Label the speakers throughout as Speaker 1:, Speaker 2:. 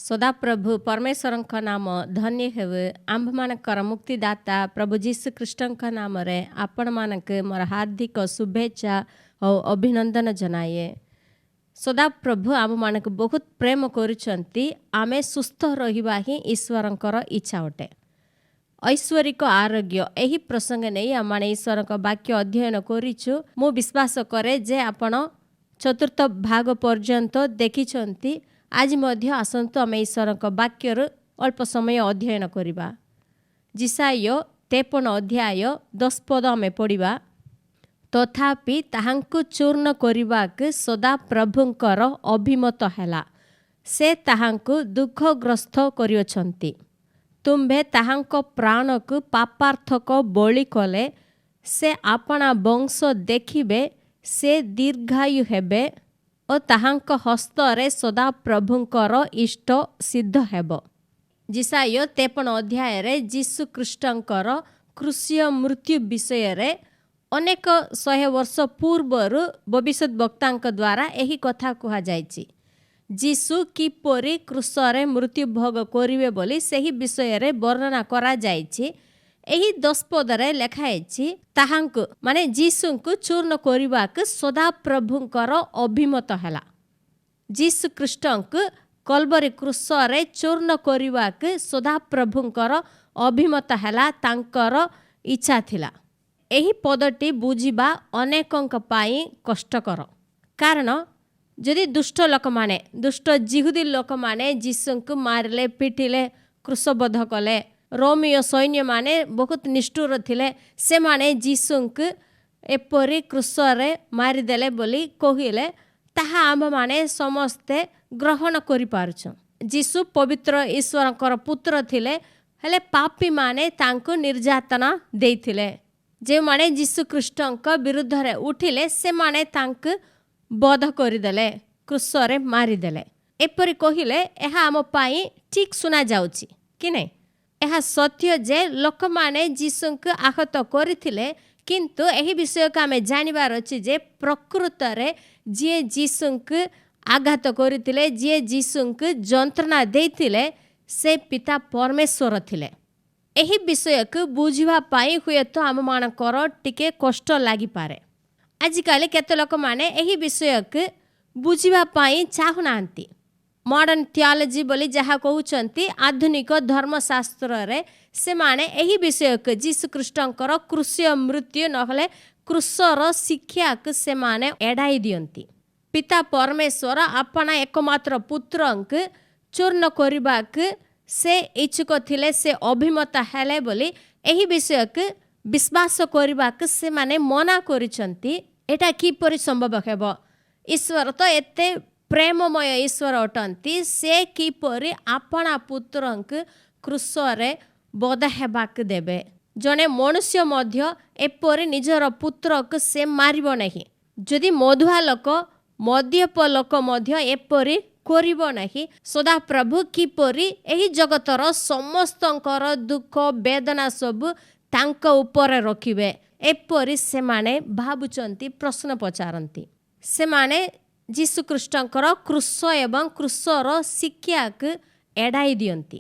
Speaker 1: सदाप्रभु परमेश्वर नाम धन्य हेउ आंभमानकर मुक्तिदाता प्रभु जीशु ख्रीष्टଙ୍କ नामରେ ଆପଣମାନଙ୍କୁ ମୋର ହାର୍ଦ୍ଦିକ ଶୁଭେଚ୍ଛା ଓ ଅଭିନନ୍ଦନ ଜଣାଏ। ସଦାପ୍ରଭୁ ଆମମାନଙ୍କୁ ବହୁତ ପ୍ରେମ କରୁଛନ୍ତି। ଆମେ ସୁସ୍ଥ ରହିବା ହିଁ ଈଶ୍ୱରଙ୍କର ଇଚ୍ଛା ଅଟେ। ଐଶ୍ୱରିକ ଆରୋଗ୍ୟ ଏହି ପ୍ରସଙ୍ଗ ନେଇ ଆମେ ଈଶ୍ୱରଙ୍କ ବାକ୍ୟ ଅଧ୍ୟୟନ କରିଛୁ। ମୁଁ ବିଶ୍ୱାସ କରେ ଯେ ଆପଣ ଚତୁର୍ଥ ଭାଗ ପର୍ଯ୍ୟନ୍ତ ଦେଖିଛନ୍ତି। ଆଜି ମଧ୍ୟ ଆସନ୍ତୁ ଆମେ ଈଶ୍ୱରଙ୍କ ବାକ୍ୟରୁ ଅଳ୍ପ ସମୟ ଅଧ୍ୟୟନ କରିବା। ଯିଶାୟ 53 ଅଧ୍ୟାୟ 10 ପଦ ଆମେ ପଢ଼ିବା। ତଥାପି ତାହାଙ୍କୁ ଚୂର୍ଣ୍ଣ କରିବାକୁ ସଦାପ୍ରଭୁଙ୍କର ଅଭିମତ ହେଲା। ସେ ତାହାଙ୍କୁ ଦୁଃଖଗ୍ରସ୍ତ କରିଅଛନ୍ତି। ତୁମ୍ଭେ ତାହାଙ୍କ ପ୍ରାଣକୁ ପାପାର୍ଥକ ବଳି କଲେ ସେ ଆପଣା ବଂଶ ଦେଖିବେ, ସେ ଦୀର୍ଘାୟୁ ହେବେ ଓ ତାହାଙ୍କ ହସ୍ତରେ ସଦାପ୍ରଭୁଙ୍କର ଇଷ୍ଟ ସିଦ୍ଧ ହେବ। ଯିଶାୟ 53 ଅଧ୍ୟାୟରେ ଯୀଶୁ ଖ୍ରୀଷ୍ଟଙ୍କର କ୍ରୁଶୀୟ ମୃତ୍ୟୁ ବିଷୟରେ ଅନେକ 100 ବର୍ଷ ପୂର୍ବରୁ ଭବିଷ୍ୟତ ବକ୍ତାଙ୍କ ଦ୍ୱାରା ଏହି କଥା କୁହାଯାଇଛି। ଯୀଶୁ କିପରି କ୍ରୁଶରେ ମୃତ୍ୟୁ ଭୋଗ କରିବେ ବୋଲି ସେହି ବିଷୟରେ ବର୍ଣ୍ଣନା କରାଯାଇଛି। ଏହି 10 ପଦରେ ଲେଖାଯାଇଛି ତାହାଙ୍କୁ ମାନେ ଯୀଶୁଙ୍କୁ ଚୂର୍ଣ୍ଣ କରିବାକୁ ସଦାପ୍ରଭୁଙ୍କର ଅଭିମତ ହେଲା। ଯୀଶୁ ଖ୍ରୀଷ୍ଟଙ୍କୁ କଲବରୀ କ୍ରୁଶରେ ଚୂର୍ଣ୍ଣ କରିବାକୁ ସଦାପ୍ରଭୁଙ୍କର ଅଭିମତ ହେଲା, ତାଙ୍କର ଇଚ୍ଛା ଥିଲା। ଏହି ପଦଟି ବୁଝିବା ଅନେକଙ୍କ ପାଇଁ କଷ୍ଟକର। କାରଣ ଯଦି ଦୁଷ୍ଟ ଜିହୁଦୀ ଲୋକମାନେ ଯୀଶୁଙ୍କୁ ମାରିଲେ, ପିଟିଲେ, କ୍ରୁଶବଦ୍ଧ କଲେ, ରୋମୀୟ ସୈନ୍ୟମାନେ ବହୁତ ନିଷ୍ଠୁର ଥିଲେ, ସେମାନେ ଯୀଶୁଙ୍କୁ ଏପରି କ୍ରୁଶରେ ମାରିଦେଲେ ବୋଲି କହିଲେ ତାହା ଆମମାନେ ସମସ୍ତେ ଗ୍ରହଣ କରିପାରୁଛୁ। ଯୀଶୁ ପବିତ୍ର ଈଶ୍ୱରଙ୍କର ପୁତ୍ର ଥିଲେ, ହେଲେ ପାପୀମାନେ ତାଙ୍କୁ ନିର୍ଯାତନା ଦେଇଥିଲେ। ଯେଉଁମାନେ ଯୀଶୁ ଖ୍ରୀଷ୍ଟଙ୍କ ବିରୁଦ୍ଧରେ ଉଠିଲେ ସେମାନେ ତାଙ୍କୁ ବଧ କରିଦେଲେ, କ୍ରୁଶରେ ମାରିଦେଲେ। ଏପରି କହିଲେ ଏହା ଆମ ପାଇଁ ଠିକ୍ ଶୁଣାଯାଉଛି କି ନାହିଁ? ଏହା ସତ୍ୟ ଯେ ଲୋକମାନେ ଯୀଶୁଙ୍କୁ ଆହତ କରିଥିଲେ, କିନ୍ତୁ ଏହି ବିଷୟକୁ ଆମେ ଜାଣିବାର ଅଛି ଯେ ପ୍ରକୃତରେ ଯିଏ ଯୀଶୁଙ୍କୁ ଆଘାତ କରିଥିଲେ, ଯିଏ ଯୀଶୁଙ୍କୁ ଯନ୍ତ୍ରଣା ଦେଇଥିଲେ, ସେ ପିତା ପରମେଶ୍ୱର ଥିଲେ। ଏହି ବିଷୟକୁ ବୁଝିବା ପାଇଁ ହୁଏତ ଆମମାନଙ୍କର ଟିକେ କଷ୍ଟ ଲାଗିପାରେ। ଆଜିକାଲି କେତେ ଲୋକମାନେ ଏହି ବିଷୟକୁ ବୁଝିବା ପାଇଁ ଚାହୁଁନାହାନ୍ତି। ମଡର୍ଣ୍ଣ ଥିଓଲୋଜି ବୋଲି ଯାହା କହୁଛନ୍ତି, ଆଧୁନିକ ଧର୍ମଶାସ୍ତ୍ରରେ ସେମାନେ ଏହି ବିଷୟକୁ ଯୀଶୁ ଖ୍ରୀଷ୍ଟଙ୍କର କ୍ରୁଶୀୟ ମୃତ୍ୟୁ ନହେଲେ କ୍ରୁଶର ଶିକ୍ଷାକୁ ସେମାନେ ଏଡ଼ାଇ ଦିଅନ୍ତି। ପିତା ପରମେଶ୍ୱର ଆପଣା ଏକମାତ୍ର ପୁତ୍ରଙ୍କୁ ଚୂର୍ଣ୍ଣ କରିବାକୁ ସେ ଇଚ୍ଛୁକ ଥିଲେ, ସେ ଅଭିମତ ହେଲେ ବୋଲି ଏହି ବିଷୟକୁ ବିଶ୍ୱାସ କରିବାକୁ ସେମାନେ ମନା କରିଛନ୍ତି। ଏଇଟା କିପରି ସମ୍ଭବ ହେବ? ଈଶ୍ୱର ତ ଏତେ ପ୍ରେମମୟ ଈଶ୍ୱର ଅଟନ୍ତି, ସେ କିପରି ଆପଣା ପୁତ୍ରଙ୍କୁ କ୍ରୁଶରେ ବଧ ହେବାକୁ ଦେବେ? ଜଣେ ମନୁଷ୍ୟ ମଧ୍ୟ ଏପରି ନିଜର ପୁତ୍ରକୁ ସେ ମାରିବ ନାହିଁ। ଯଦି ମଧୁଆ ଲୋକ, ମଦ୍ୟପ ଲୋକ ମଧ୍ୟ ଏପରି କରିବ ନାହିଁ। ସଦାପ୍ରଭୁ କିପରି ଏହି ଜଗତର ସମସ୍ତଙ୍କର ଦୁଃଖ ବେଦନା ସବୁ ତାଙ୍କ ଉପରେ ରଖିବେ? ଏପରି ସେମାନେ ଭାବୁଛନ୍ତି, ପ୍ରଶ୍ନ ପଚାରନ୍ତି। ସେମାନେ ଯୀଶୁ ଖ୍ରୀଷ୍ଟଙ୍କର କ୍ରୁଶ ଏବଂ କ୍ରୁଶର ଶିକ୍ଷାକୁ ଏଡ଼ାଇ ଦିଅନ୍ତି।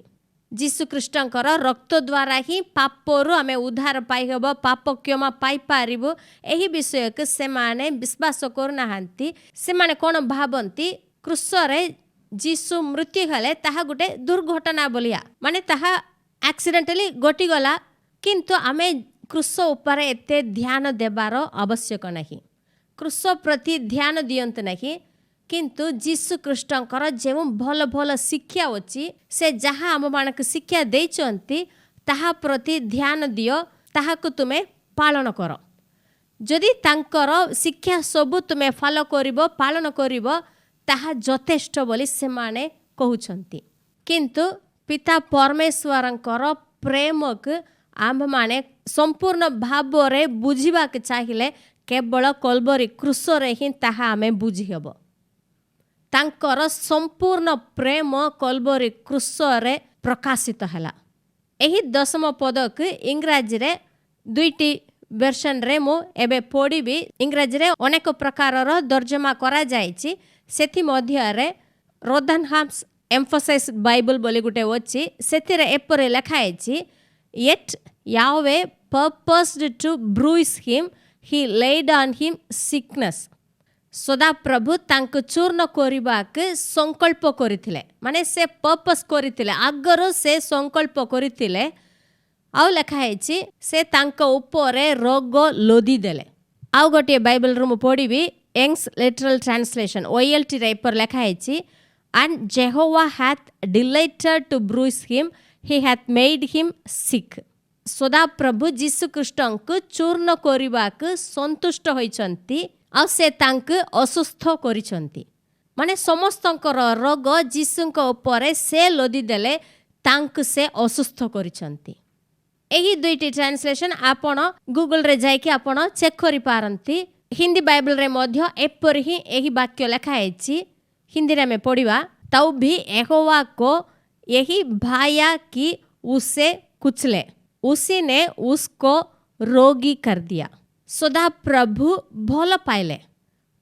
Speaker 1: ଯୀଶୁ ଖ୍ରୀଷ୍ଟଙ୍କର ରକ୍ତ ଦ୍ୱାରା ହିଁ ପାପରୁ ଆମେ ଉଦ୍ଧାର ପାଇହେବ, ପାପ କ୍ଷମା ପାଇପାରିବୁ, ଏହି ବିଷୟକୁ ସେମାନେ ବିଶ୍ୱାସ କରୁନାହାନ୍ତି। ସେମାନେ କ'ଣ ଭାବନ୍ତି? କ୍ରୁଶରେ ଯୀଶୁ ମୃତ୍ୟୁ ହେଲେ ତାହା ଗୋଟେ ଦୁର୍ଘଟଣା ଭଳିଆ, ମାନେ ତାହା ଆକ୍ସିଡେଣ୍ଟାଲି ଘଟିଗଲା। କିନ୍ତୁ ଆମେ କ୍ରୁଶ ଉପରେ ଏତେ ଧ୍ୟାନ ଦେବାର ଆବଶ୍ୟକ ନାହିଁ। କ୍ରୁଶ ପ୍ରତି ଧ୍ୟାନ ଦିଅନ୍ତୁ ନାହିଁ, କିନ୍ତୁ ଯୀଶୁ ଖ୍ରୀଷ୍ଟଙ୍କର ଯେଉଁ ଭଲ ଭଲ ଶିକ୍ଷା ଅଛି, ସେ ଯାହା ଆମମାନଙ୍କୁ ଶିକ୍ଷା ଦେଇଛନ୍ତି ତାହା ପ୍ରତି ଧ୍ୟାନ ଦିଅ, ତାହାକୁ ତୁମେ ପାଳନ କର। ଯଦି ତାଙ୍କର ଶିକ୍ଷା ସବୁ ତୁମେ ପାଳନ କରିବ ତାହା ଯଥେଷ୍ଟ ବୋଲି ସେମାନେ କହୁଛନ୍ତି। କିନ୍ତୁ ପିତା ପରମେଶ୍ୱରଙ୍କର ପ୍ରେମକୁ ଆମ୍ଭମାନେ ସମ୍ପୂର୍ଣ୍ଣ ଭାବରେ ବୁଝିବାକୁ ଚାହିଁଲେ କେବଳ କଲବରୀ କ୍ରୁଶରେ ହିଁ ତାହା ଆମେ ବୁଝିହେବ। ତାଙ୍କର ସମ୍ପୂର୍ଣ୍ଣ ପ୍ରେମ କଲବରୀ କ୍ରୁଶରେ ପ୍ରକାଶିତ ହେଲା। ଏହି 10ମ ପଦକୁ ଇଂରାଜୀରେ 2ଟି ଭର୍ସନରେ ମୁଁ ଏବେ ପଢ଼ିବି। ଇଂରାଜୀରେ ଅନେକ ପ୍ରକାରର ତର୍ଜମା କରାଯାଇଛି। ସେଥିମଧ୍ୟରେ ରୋଦେନହାମ୍ସ एम्फसाइज बाइबल बोली गुटे अछि सेतिरे एपरे लेखा अछि yet Yahweh purposed to bruise him he laid on him sickness सदा प्रभु तांको चूर्ण करिबाके संकल्प करिथिले माने से पर्पस करिथिले आगर से संकल्प करिथिले आउ लेखा अछि से तांको ऊपरे रोग लोदी देले आउ गोटे बाइबल रू पढ़िबी यंग्स लिटरल ट्रांसलेशन OLT रे पर लेखा अछि and Jehovah hath delighted to bruise him he hath made him sick सदा प्रभु जीशु ख्रीष्टଙ୍କୁ चूर्ण करिबाके संतुष्ट होइचंती आ से तांको असुस्थ करिचंती माने समस्तंकर रोग जीशुଙ୍କ ऊपर से लोदी देले तांको से असुस्थ करिचंती एही दुईटी ट्रांसलेशन आपण गूगल रे जाय कि आपण चेक करि पारंती हिंदी बाइबल रे मध्य एपर ही एही वाक्य लिखा अछि हिंदी रे में पढ़िबा तब भी यहोवा को यही भाया कि उसे कुचले उसी ने उसको रोगी कर दिया सदा प्रभु भल पाइले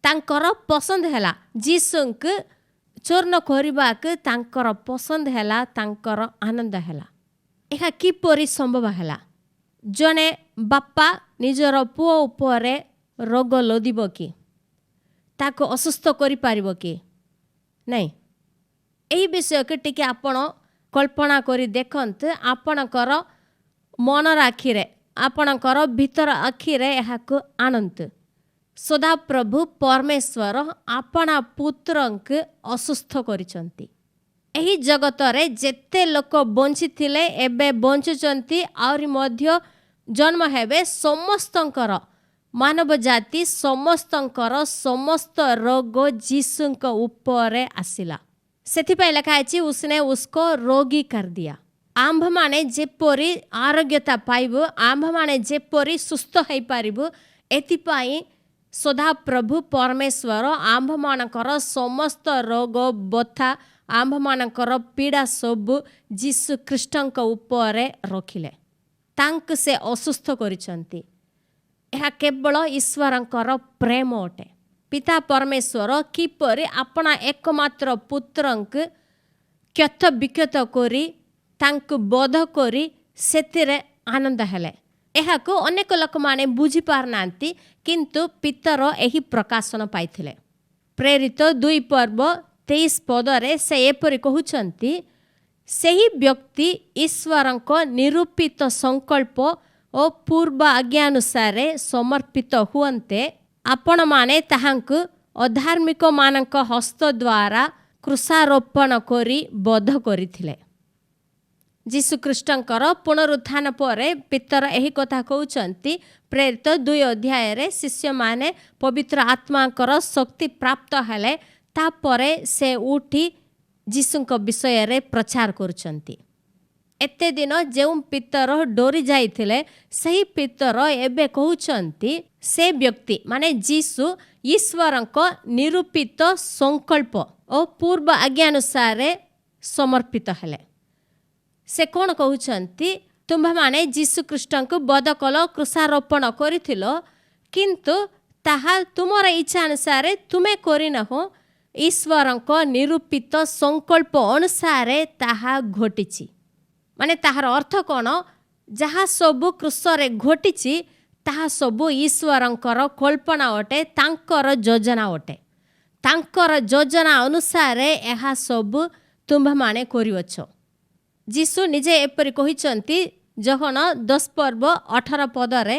Speaker 1: तांकर पसंद हैला जीसुंक चूर्ण करिबाके तांकर पसंद हैला तांकर आनंद हैला एहा किपरि संभव हैला जने बापा निजर पुओ उपरे रोग लोदिबो कि ताको असुस्थ करि पारिबो कि नहीं एही विषय के टिके आपण कल्पना करी देखंत आपणकर मन आखिरे आपणकर भीतर आखिरे एहाको आनंद सदा प्रभु परमेश्वर आपणा पुत्रंक असुस्थ करिसंती एही जगत रे जेते लोक बंचिथिले एबे बंचुचंती आउरी मध्य जन्म हेबे समस्तंकर मानव जाति समस्तंकर समस्त रोग जीसुंक ऊपर आसिला सेथिपाई लिखा अछि उसने उसको रोगी कर दिया आंभ माने जेपरि आरोग्यता पाइबो आंभ माने जेपरि सुस्थ होई पारिबो एतिपाई सदा प्रभु परमेश्वर आंभ मानकर समस्त रोग बथा आंभ मानकर पीड़ा सब जीसु ख्रीष्टंक ऊपर रखिले तांक से असुस्थ करिसंती यह केवल ईश्वरंकर प्रेम अटे पिता परमेश्वर किपरि अपना एकमात्र पुत्रंक क्षत विक्षत करी तांक बोध करी सेतिरे आनंद हेले एहाको अनेक लोक माने बुझी पार नांती किंतु पितर एही प्रकाशन पाइथिले प्रेरित 2 पर्व 23 पदरे से एपरि कहउचंती सेही व्यक्ति ईश्वरंक निरूपित संकल्प ओ पूर्व आज्ञानुसार समर्पित हुअन्ते आपण माने ताहांकु अधार्मिक मानक हस्त द्वारा क्रूसारोपण करी बोध करिथिले जीशु ख्रीष्टंकर पुनरुत्थान परे पितर एही कथा कहउचंती प्रेरित 2 अध्याय रे शिष्य माने पवित्र आत्माकर शक्ति प्राप्त हेले तापरे से उठी जीशुंक विषय रे प्रचार करुचंती एते दिन जेउ पितर डोरी जाइथिले सही पितर एबे कहउचंती से व्यक्ति माने जीसु ईश्वरंक निरूपित संकल्प ओ पूर्व आज्ञानुसार समर्पित हेले से कोन कहउचंती तुम्भा माने जीसु ख्रीष्टंक बध कल क्रूसारोपण करिथिलो किंतु ताहा तुमर इच्छा अनुसार तुमे करिनहो ईश्वरंक निरूपित संकल्प अनुसार ताहा घटिछि माने ताहार अर्थ कोन जहा सब क्रूसरे घटिछि ताहा सब ईश्वरंकर कल्पना अटे तांकर योजना अटे तांकर योजना अनुसार एहा सब तुम्भा माने करिवछ जीसु निजे एपरि कहिचंती जहन 10 पर्व 18 पदरे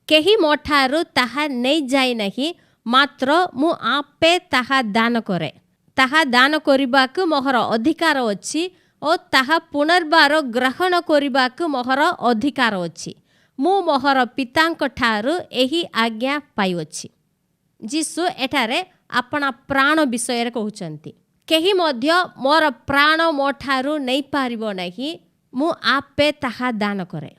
Speaker 1: केही मोठारु ताहा नै जाय नाही मात्र मु आपे ताहा दान करे ताहा दान करिबाक मोहर अधिकार अछि ओ ताहा पुनर्बार ग्रहण करिबाक मोहर अधिकार अछि मु मोहर पितांक ठारु एही आज्ञा पाइछि जीसु एठारे अपना प्राण विषय रे कहउचंती केही मध्य मोर प्राण मोठारु नै पारिबो नाही मु आपे ताहा दान करे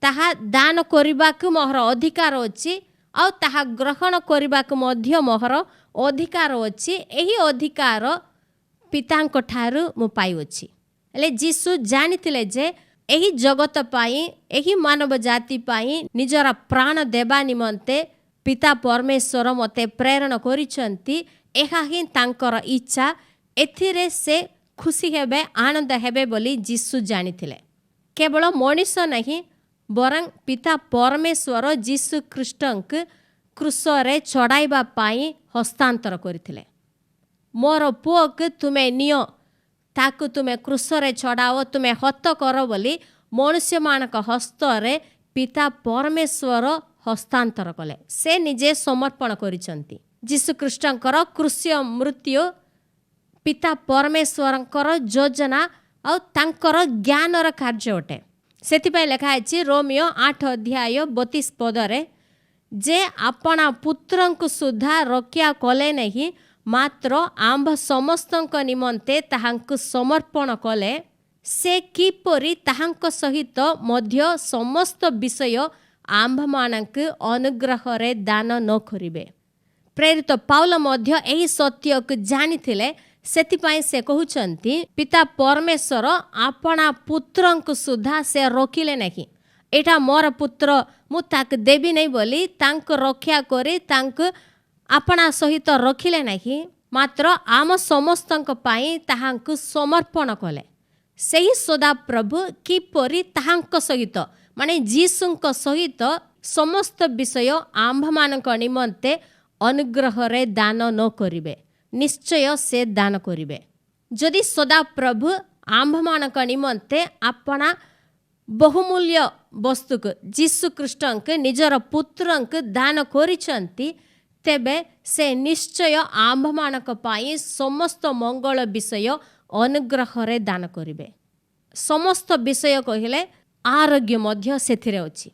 Speaker 1: ताहा दान करिबाक मोहर अधिकार अछि आ ताहा ग्रहण करिबाक मध्य मोहर अधिकार अछि एही अधिकार पितांक ठारु मु पाइछि हेले जीसु जानिथिले जे एही जगत पाई एही मानव जाति पाई निजरा प्राण देबा निमंते पिता परमेश्वर मते प्रेरण करिसंती एहा ही तांकर इच्छा एथिरे से ଖୁସି ହେବେ ଆନନ୍ଦ ହେବେ ବୋଲି ଯୀଶୁ ଜାଣିଥିଲେ। କେବଳ ମଣିଷ ନାହିଁ ବରଂ ପିତା ପରମେଶ୍ୱର ଯୀଶୁ ଖ୍ରୀଷ୍ଟଙ୍କୁ କ୍ରୁଶରେ ଚଢ଼ାଇବା ପାଇଁ ହସ୍ତାନ୍ତର କରିଥିଲେ। ମୋର ପୁଅକୁ ତୁମେ ନିଅ, ତାକୁ ତୁମେ କ୍ରୁଶରେ ଚଢ଼ାଅ, ତୁମେ ହତ୍ୟା କର ବୋଲି ମନୁଷ୍ୟମାନଙ୍କ ହସ୍ତରେ ପିତା ପରମେଶ୍ୱର ହସ୍ତାନ୍ତର କଲେ। ସେ ନିଜେ ସମର୍ପଣ କରିଛନ୍ତି। ଯୀଶୁଖ୍ରୀଷ୍ଟଙ୍କର କ୍ରୁଶୀୟ ମୃତ୍ୟୁ ପିତା ପରମେଶ୍ୱରଙ୍କର ଯୋଜନା ଆଉ ତାଙ୍କର ଜ୍ଞାନର କାର୍ଯ୍ୟ ଅଟେ। ସେଥିପାଇଁ ଲେଖା ହେଇଛି ରୋମିଓ 8:32 ଯେ ଆପଣା ପୁତ୍ରଙ୍କୁ ସୁଦ୍ଧା ରକ୍ଷା କଲେ ନାହିଁ, ମାତ୍ର ଆମ୍ଭ ସମସ୍ତଙ୍କ ନିମନ୍ତେ ତାହାଙ୍କୁ ସମର୍ପଣ କଲେ, ସେ କିପରି ତାହାଙ୍କ ସହିତ ମଧ୍ୟ ସମସ୍ତ ବିଷୟ ଆମ୍ଭମାନଙ୍କୁ ଅନୁଗ୍ରହରେ ଦାନ ନ କରିବେ। ପ୍ରେରିତ ପାଉଲ ମଧ୍ୟ ଏହି ସତ୍ୟକୁ ଜାଣିଥିଲେ। ସେଥିପାଇଁ ସେ କହୁଛନ୍ତି ପିତା ପରମେଶ୍ୱର ଆପଣା ପୁତ୍ରଙ୍କୁ ସୁଦ୍ଧା ସେ ରଖିଲେ ନାହିଁ। ଏଇଟା ମୋର ପୁତ୍ର, ମୁଁ ତାକୁ ଦେବି ନାହିଁ ବୋଲି ତାଙ୍କୁ ରକ୍ଷା କରି ତାଙ୍କୁ ଆପଣା ସହିତ ରଖିଲେ ନାହିଁ, ମାତ୍ର ଆମ ସମସ୍ତଙ୍କ ପାଇଁ ତାହାଙ୍କୁ ସମର୍ପଣ କଲେ। ସେହି ସଦାପ୍ରଭୁ କିପରି ତାହାଙ୍କ ସହିତ ମାନେ ଯୀଶୁଙ୍କ ସହିତ ସମସ୍ତ ବିଷୟ ଆମ୍ଭମାନଙ୍କ ନିମନ୍ତେ ଅନୁଗ୍ରହରେ ଦାନ ନ କରିବେ, ନିଶ୍ଚୟ ସେ ଦାନ କରିବେ। ଯଦି ସଦାପ୍ରଭୁ ଆମ୍ଭମାନଙ୍କ ନିମନ୍ତେ ଆପଣା ବହୁମୂଲ୍ୟ ବସ୍ତୁକୁ ଯୀଶୁଖ୍ରୀଷ୍ଟଙ୍କୁ ନିଜର ପୁତ୍ରଙ୍କୁ ଦାନ କରିଛନ୍ତି, ତେବେ ସେ ନିଶ୍ଚୟ ଆମ୍ଭମାନଙ୍କ ପାଇଁ ସମସ୍ତ ମଙ୍ଗଳ ବିଷୟ ଅନୁଗ୍ରହରେ ଦାନ କରିବେ। ସମସ୍ତ ବିଷୟ କହିଲେ ଆରୋଗ୍ୟ ମଧ୍ୟ ସେଥିରେ ଅଛି।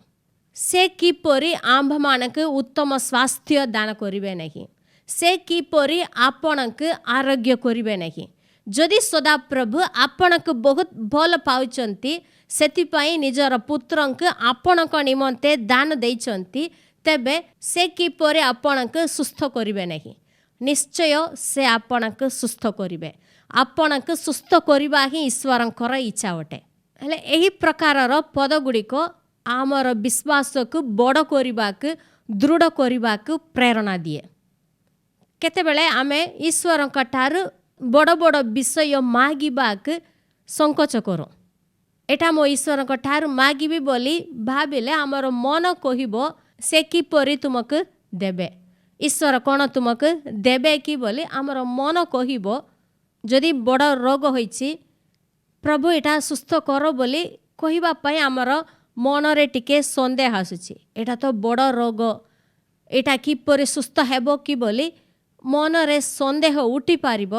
Speaker 1: ସେ କିପରି ଆମ୍ଭମାନଙ୍କୁ ଉତ୍ତମ ସ୍ୱାସ୍ଥ୍ୟ ଦାନ କରିବେ ନାହିଁ, ସେ କିପରି ଆପଣଙ୍କୁ ଆରୋଗ୍ୟ କରିବେ ନାହିଁ। ଯଦି ସଦାପ୍ରଭୁ ଆପଣଙ୍କୁ ବହୁତ ଭଲ ପାଉଛନ୍ତି, ସେଥିପାଇଁ ନିଜର ପୁତ୍ରଙ୍କୁ ଆପଣଙ୍କ ନିମନ୍ତେ ଦାନ ଦେଇଛନ୍ତି, ତେବେ ସେ କିପରି ଆପଣଙ୍କୁ ସୁସ୍ଥ କରିବେ ନାହିଁ? ନିଶ୍ଚୟ ସେ ଆପଣଙ୍କୁ ସୁସ୍ଥ କରିବେ। ଆପଣଙ୍କୁ ସୁସ୍ଥ କରିବା ହିଁ ଈଶ୍ୱରଙ୍କର ଇଚ୍ଛା ଅଟେ। ହେଲେ ଏହି ପ୍ରକାରର ପଦଗୁଡ଼ିକ ଆମର ବିଶ୍ୱାସକୁ ବଡ଼ କରିବାକୁ, ଦୃଢ଼ କରିବାକୁ ପ୍ରେରଣା ଦିଏ। କେତେବେଳେ ଆମେ ଈଶ୍ୱରଙ୍କ ଠାରୁ ବଡ଼ ବଡ଼ ବିଷୟ ମାଗିବାକୁ ସଂକୋଚ କରୁ। ଏଇଟା ମୁଁ ଈଶ୍ୱରଙ୍କ ଠାରୁ ମାଗିବି ବୋଲି ଭାବିଲେ ଆମର ମନ କହିବ ସେ କିପରି ତୁମକୁ ଦେବେ, ଈଶ୍ୱର କ'ଣ ତୁମକୁ ଦେବେ କି ବୋଲି ଆମର ମନ କହିବ। ଯଦି ବଡ଼ ରୋଗ ହୋଇଛି, ପ୍ରଭୁ ଏଇଟା ସୁସ୍ଥ କର ବୋଲି କହିବା ପାଇଁ ଆମର ମନରେ ଟିକେ ସନ୍ଦେହ ଆସୁଛି। ଏଇଟା ତ ବଡ଼ ରୋଗ, ଏଇଟା କିପରି ସୁସ୍ଥ ହେବ କି ବୋଲି ମନରେ ସନ୍ଦେହ ଉଠିପାରିବ।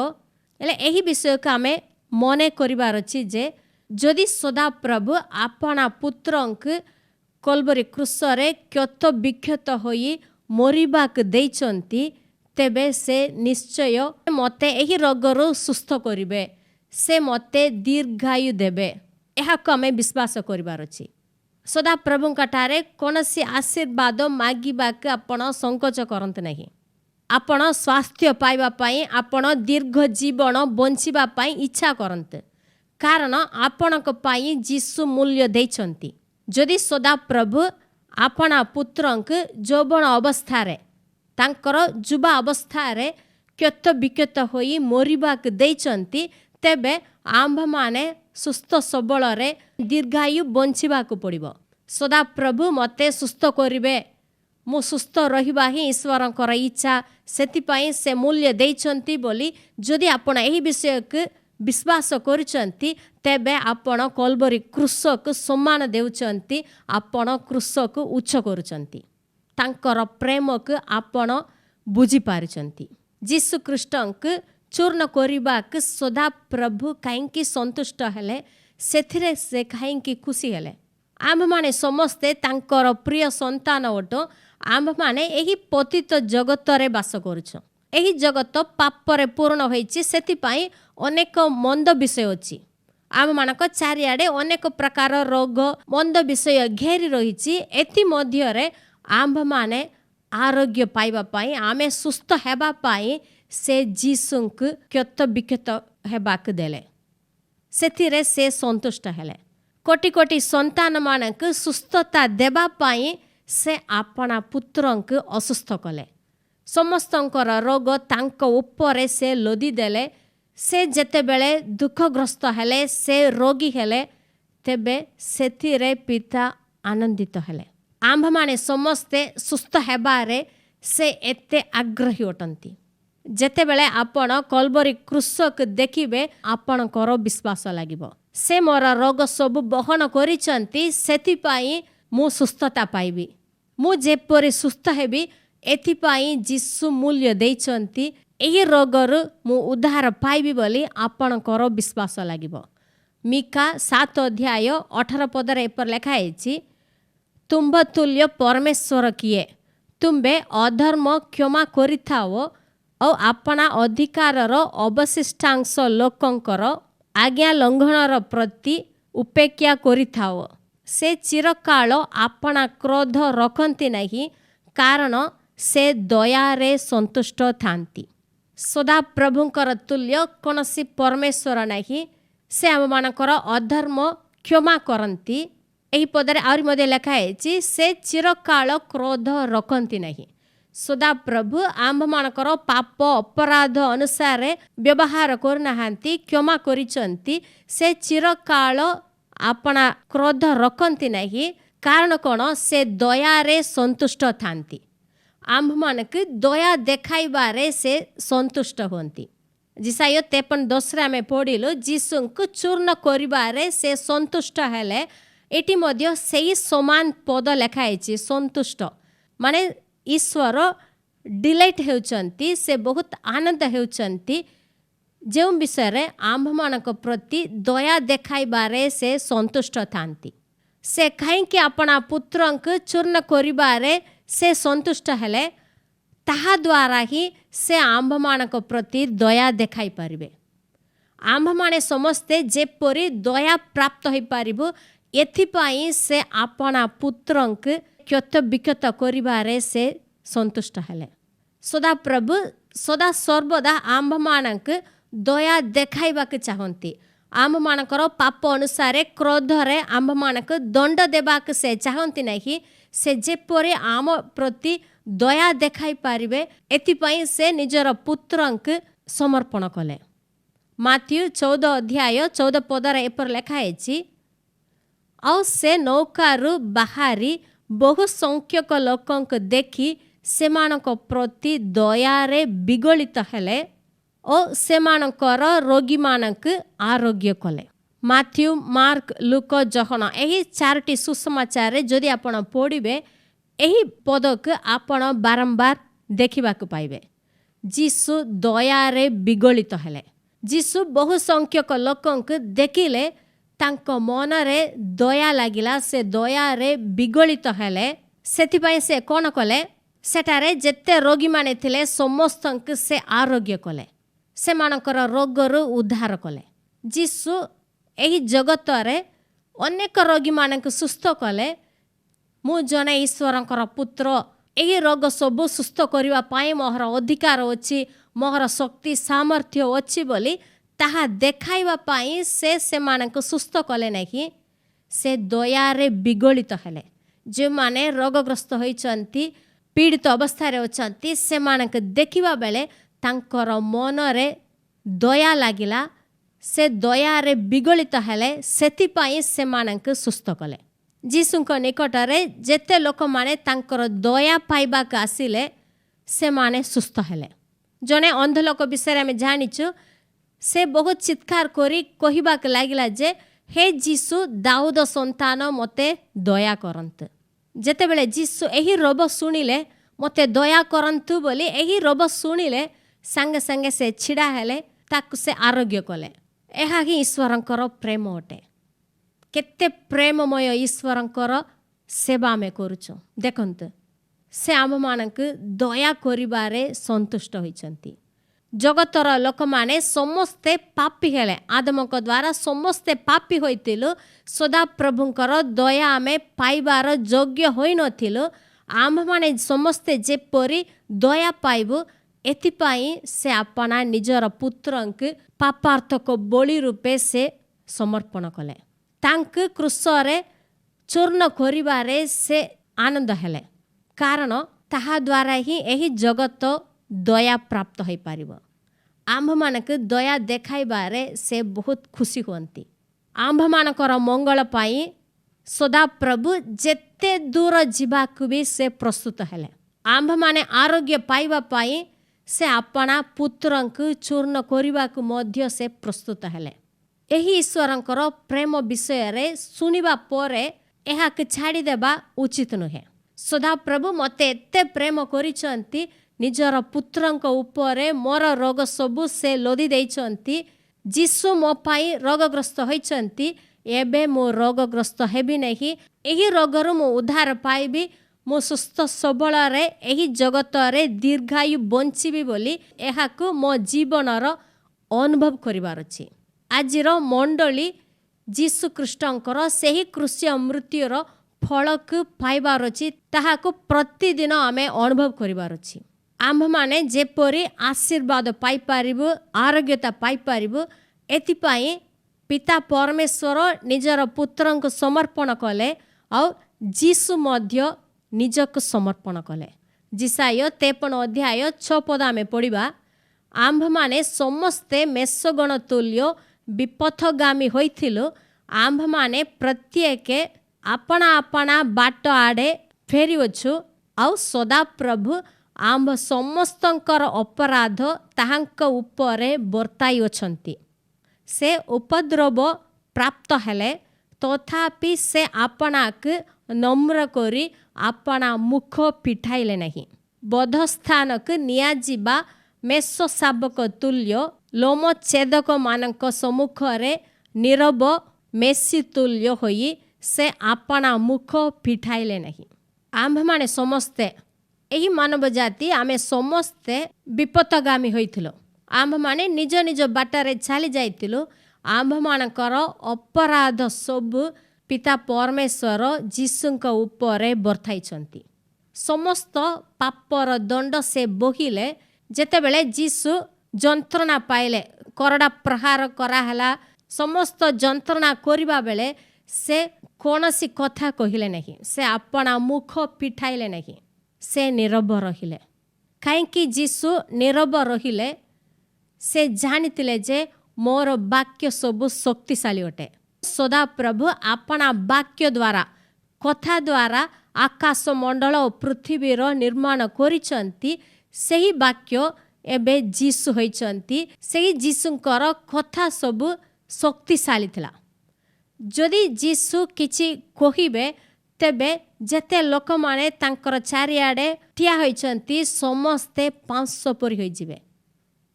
Speaker 1: ହେଲେ ଏହି ବିଷୟକୁ ଆମେ ମନେ କରିବାର ଅଛି ଯେ ଯଦି ସଦାପ୍ରଭୁ ଆପଣା ପୁତ୍ରଙ୍କୁ କଲବରୀ କ୍ରୁଶରେ କ୍ଷତ ବିକ୍ଷତ ହୋଇ ମରିବାକୁ ଦେଇଛନ୍ତି, ତେବେ ସେ ନିଶ୍ଚୟ ମୋତେ ଏହି ରୋଗରୁ ସୁସ୍ଥ କରିବେ, ସେ ମୋତେ ଦୀର୍ଘାୟୁ ଦେବେ। ଏହାକୁ ଆମେ ବିଶ୍ୱାସ କରିବାର ଅଛି। ସଦାପ୍ରଭୁଙ୍କ ଠାରେ କୌଣସି ଆଶୀର୍ବାଦ ମାଗିବାକୁ ଆପଣ ସଂକୋଚ କରନ୍ତୁ ନାହିଁ। ଆପଣ ସ୍ୱାସ୍ଥ୍ୟ ପାଇବା ପାଇଁ, ଆପଣ ଦୀର୍ଘ ଜୀବନ ବଞ୍ଚିବା ପାଇଁ ଇଚ୍ଛା କରନ୍ତୁ, କାରଣ ଆପଣଙ୍କ ପାଇଁ ଯୀଶୁ ମୂଲ୍ୟ ଦେଇଛନ୍ତି। ଯଦି ସଦାପ୍ରଭୁ ଆପଣା ପୁତ୍ରଙ୍କୁ ଯୌବନ ଅବସ୍ଥାରେ, ତାଙ୍କର ଯୁବା ଅବସ୍ଥାରେ କ୍ଷତ ବିକ୍ଷତ ହୋଇ ମରିବାକୁ ଦେଇଛନ୍ତି, ତେବେ ଆମ୍ଭମାନେ ସୁସ୍ଥ ସବଳରେ ଦୀର୍ଘାୟୁ ବଞ୍ଚିବାକୁ ପଡ଼ିବ। ସଦାପ୍ରଭୁ ମୋତେ ସୁସ୍ଥ କରିବେ, ମୁଁ ସୁସ୍ଥ ରହିବା ହିଁ ଈଶ୍ୱରଙ୍କର ଇଚ୍ଛା, ସେଥିପାଇଁ ସେ ମୂଲ୍ୟ ଦେଇଛନ୍ତି ବୋଲି ଯଦି ଆପଣ ଏହି ବିଷୟକୁ ବିଶ୍ୱାସ କରୁଛନ୍ତି, ତେବେ ଆପଣ କଲବରୀ କ୍ରୁଶକୁ ସମ୍ମାନ ଦେଉଛନ୍ତି, ଆପଣ କ୍ରୁଶକୁ ଉଚ୍ଚ କରୁଛନ୍ତି, ତାଙ୍କର ପ୍ରେମକୁ ଆପଣ ବୁଝିପାରୁଛନ୍ତି। ଯୀଶୁଖ୍ରୀଷ୍ଟଙ୍କୁ ଚୂର୍ଣ୍ଣ କରିବାକୁ ସଦାପ୍ରଭୁ କାହିଁକି ସନ୍ତୁଷ୍ଟ ହେଲେ, ସେଥିରେ ସେ କାହିଁକି ଖୁସି ହେଲେ? ଆମ୍ଭମାନେ ସମସ୍ତେ ତାଙ୍କର ପ୍ରିୟ ସନ୍ତାନ ଅଟୁ। ଆମ୍ଭମାନେ ଏହି ପତିତ ଜଗତରେ ବାସ କରୁଛୁ। ଏହି ଜଗତ ପାପରେ ପୂର୍ଣ୍ଣ ହୋଇଛି, ସେଥିପାଇଁ ଅନେକ ମନ୍ଦ ବିଷୟ ଅଛି। ଆମମାନଙ୍କ ଚାରିଆଡ଼େ ଅନେକ ପ୍ରକାର ରୋଗ, ମନ୍ଦ ବିଷୟ ଘେରି ରହିଛି। ଏଥିମଧ୍ୟରେ ଆମ୍ଭମାନେ ଆରୋଗ୍ୟ ପାଇବା ପାଇଁ, ଆମେ ସୁସ୍ଥ ହେବା ପାଇଁ ସେ ଯୀଶୁଙ୍କୁ କ୍ଷତ ବିକ୍ଷତ ହେବାକୁ ଦେଲେ। ସେଥିରେ ସେ ସନ୍ତୁଷ୍ଟ ହେଲେ। କୋଟି କୋଟି ସନ୍ତାନମାନଙ୍କୁ ସୁସ୍ଥତା ଦେବା ପାଇଁ ସେ ଆପଣା ପୁତ୍ରଙ୍କୁ ଅସୁସ୍ଥ କଲେ। ସମସ୍ତଙ୍କର ରୋଗ ତାଙ୍କ ଉପରେ ସେ ଲଦି ଦେଲେ। से जेतेबेले दुखग्रस्त हेले से रोगी हेले तेबे सेथिरे पिता आनंदित हेले। आंभ माने समस्ते सुस्थ हेबारे से एते आग्रही अटंती। जेतेबेले आपण कल्वरी क्रूसक देखिबे आपणकर विश्वास लागिबो से मोर रोग सब बहन करिसंती सेथिपाई मु सुस्थता पाइबी। मु जेपरि सुस्थ हेबी एथिपाई जीसु मूल्य देइचंती एही रोगरु मु उद्धार पाइबी बोली आपणकर विश्वास लागिबो। मिका 7 अध्याय 18 पदरे एपर लेखा हैछि, तुम्भ तुल्य परमेश्वर किए, तुम्बे अधर्म क्षमा करिथाओ और आपना अधिकारर अवशिष्टांश लोकंकर आज्ञा लंघनर प्रति उपेक्षा करिथाओ। से चिरकाल आपना क्रोध रखती नहीं, कारण से दयारे संतुष्ट थांती। सदा प्रभुंकर तुल्य कौनसी परमेश्वर नहीं, से आम मानकर अधर्म क्षमा करती। एही पदरे आउरी मध्ये लेखा है से चिरकाल क्रोध रखती नहीं। सदा प्रभु आंभ मानकर पाप अपराध अनुसार व्यवहार करनाहांती, क्षमा करिसंती। से चिरकाल अपना क्रोध रखती नहीं, कारण कौन से दयारे संतुष्ट थांती। आंभ मानक दया देखाइबारे से संतुष्ट होती। जिसाय 53:10 आमे पढ़िलु, जीसुंकु चूर्ण करिबारे से संतुष्ट हेले। एटी मध्य सेही समान पद लेखा है संतुष्ट माने ईश्वर डिलाइट हेउचंती, से बहुत आनंद हेउचंती जो विषय रे आंभ मानक प्रति दया देखाइबारे से संतुष्ट थांती। से कहीं अपना पुत्रंक चूर्ण करिबारे से संतुष्ट हेले, ताहा द्वारा ही से आंभ मानक प्रति दया देखाई पारिबे। आंभ माने समस्ते जेपरि दया प्राप्त हो पारिबो, एथिपाई से अपना पुत्रंक क्षत विक्षत करिबारे से संतुष्ट हेले। सदा प्रभु सदा सर्वदा आंभ मानक दया देखाइबाक चाहती। आंभ मानकर पाप अनुसार क्रोधरे आंभ मानक दंड देबाक से चाहती नहीं। से जेपरि आम प्रति दया देखाई पारिबे, एथिपाई से निजर पुत्रंक समर्पण कले। माथ्यू 14 अध्याय 14 पदर एपर लेखा है, और से नौकारु बाहरी बहु संख्यक लोकंक देखी सेमानक प्रति दयारे विगलित हेले और सेमानकर रोगी मानक आरोग्य कले। माथ्यू, मार्क, लूक, जोहन एही 4टी सुसमाचार जदि आपण पढ़िबे एही पदक आपण बारंबार देखिबाक पाइबे। जीसु दयारे विगलित हेले। जीसु बहु संख्यक लोकंक देखिले तांको मनरे दया लागिला, से दयारे विगलित हेले। सेथिपाई से कोन कले, सेटारे जेते रोगी माने थिले समस्तंक से आरोग्य कले, सेमानकर रोगरु उद्धार कले। जीसु एही जगतरे अनेक रोगी मानक सुस्थ कले। मु जने ईश्वरंकर पुत्र, एही रोग सब सुस्थ करिवा पाई मोहर अधिकार अछि, मोहर शक्ति सामर्थ्य अछि बोली ताहा देखाइबा पाई से सेमानक सुस्थ कले नहीं। से दयारे विगलित हेले। जे माने रोगग्रस्त होइचंती, पीड़ित अवस्था अछंती, सेमानक देखिबा बेले तांकर मनरे दया लागिला। से दयारे विगलित हेले, सेथिपाई सेमानक सुस्थ कले। जीसुंक निकटरे जेते लोक माने तांकर दया पाइबाक आसिले, से माने सुस्थ हेले। जने अंध लोक विषय आमे जानिछु, से बहुत चित्कार करी कहिबाक लागिला जे, हे जीसु दाऊद संतान मते दया करंतु। जेते बेले जीसु एही रोब सुनिले मते दया करंतु बोली एही रोब सुनिले, संगे संगे से छिड़ा हेले, ताकु से आरोग्य कले। एहा ही ईश्वरंकर प्रेम अटे। केते प्रेममय ईश्वरंकर सेवा में करूछु। देखंतु से आम मानक दया करिबारे संतुष्ट होइचंती। जगतर लोक माने समस्ते पापी हेले। आदमक द्वारा समस्ते पापी होइतिलु। सदा प्रभुंकर दया आमे पाइबार योग्य होई नथिलु। आम माने समस्ते जेपरि दया पाइबु, एथिपाई से अपना निजर पुत्रंक पापार्थक बलि रूपे से समर्पण कले। तांक क्रूसरे चूर्ण करिबारे से आनंद हेले, कारण ताहा द्वारा ही एही जगत दया प्राप्त होई पारिबो। आम्भमानक दया देखाइबारे से बहुत खुशी हुअन्ति। आम्भमानकर मंगल पाई सदा प्रभु जेते दूर जीवाकु भी से प्रस्तुत हेले। आम्भमाने आरोग्य पाइबा पाई से अपना पुत्रंकु चूर्ण करिबाकु मध्य से प्रस्तुत हेले। एही ईश्वरंकर प्रेम विषय रे सुनिबा परे एहाक छाड़ी देबा उचित नुहे। सदा प्रभु मते एते प्रेम करिसंती निजर पुत्रंक उपरे मोर रोग सबु से लोदी देइचंती। जीसु मो पाई रोगग्रस्त होइचंती। एबे मो रोगग्रस्त हेबि नहीं। एही रोगरु मो उद्धार पाइबी। मो सुस्थ सबल रे एही जगत रे दीर्घायु बंचिबी बोली एहाकु मो जीवनर अनुभव करिबार अछि। आजिर मंडली जीसु ख्रीष्टंकर सेही क्रूसीय मृत्युर फलकु पाइबार अछि। ताहाकु प्रतिदिन आमे अनुभव करिबार अछि। आम्भमाने जेपरि आशीर्वाद पाई पारिबु आरोग्यता पाई पारिबु एतिपाई पिता परमेश्वर निजर पुत्रंक समर्पण कले और जीसु मध्य निजक समर्पण कले। जिसाय 53 अध्याय 6 पद में पढ़िबा आम्भमाने समस्ते मेषगण तुल्य विपथगामी होइथिलु। आम्भमाने प्रत्येक अपना अपना बाट आड़े फेरिओछु आउ सदा प्रभु आम्भ समस्तंकर अपराध ताहांक उपरे बर्ताई अछंती। से उपद्रव प्राप्त हेले तथापि से आपणाक नम्र करी अपना मुख पिठाइले नहीं। बधस्थानक नियाजिबा मेष शाबक तुल्य लोम छेदक मानक सम्मुखरे नीरव मेसी तुल्य होई से अपना मुख पिठाइले नहीं। आम्भमाने समस्ते एही मानव जाति आमे समस्ते विपथगामी होइथिलो। आम्भमाने निज निज बाटारे चली जाइथिलो। आम्भमानकर अपराध सब पिता परमेश्वर जीसुंक उपरे बर्ताइछंती। समस्त पापर दंड से बोहिले जेतेबेले जीसु जंत्रणा पाइले करड़ा प्रहार कराहला समस्त जंत्रणा करिबा बेले से कौनसी कथा कहिले नहीं। से अपना मुख पिठाइले नहीं। से नीरव रहिले। काहेकि जीसु नीरव रहिले से जानितिले जे मोर वाक्य सबु शक्तिशाली अटे। सदा प्रभु अपना वाक्य द्वारा कथा द्वारा आकाश मंडल और पृथ्वीर निर्माण करिसंती। सेही वाक्य एबे जीसु होइचंती। सेही जीसुंकर कथा सबु शक्तिशाली थिला। जदि जीसु किछि कहिबे तेबे जेते लोक माने तांकर चारिआडे ठिया होइचंती समस्ते 500 परि होई जिवे।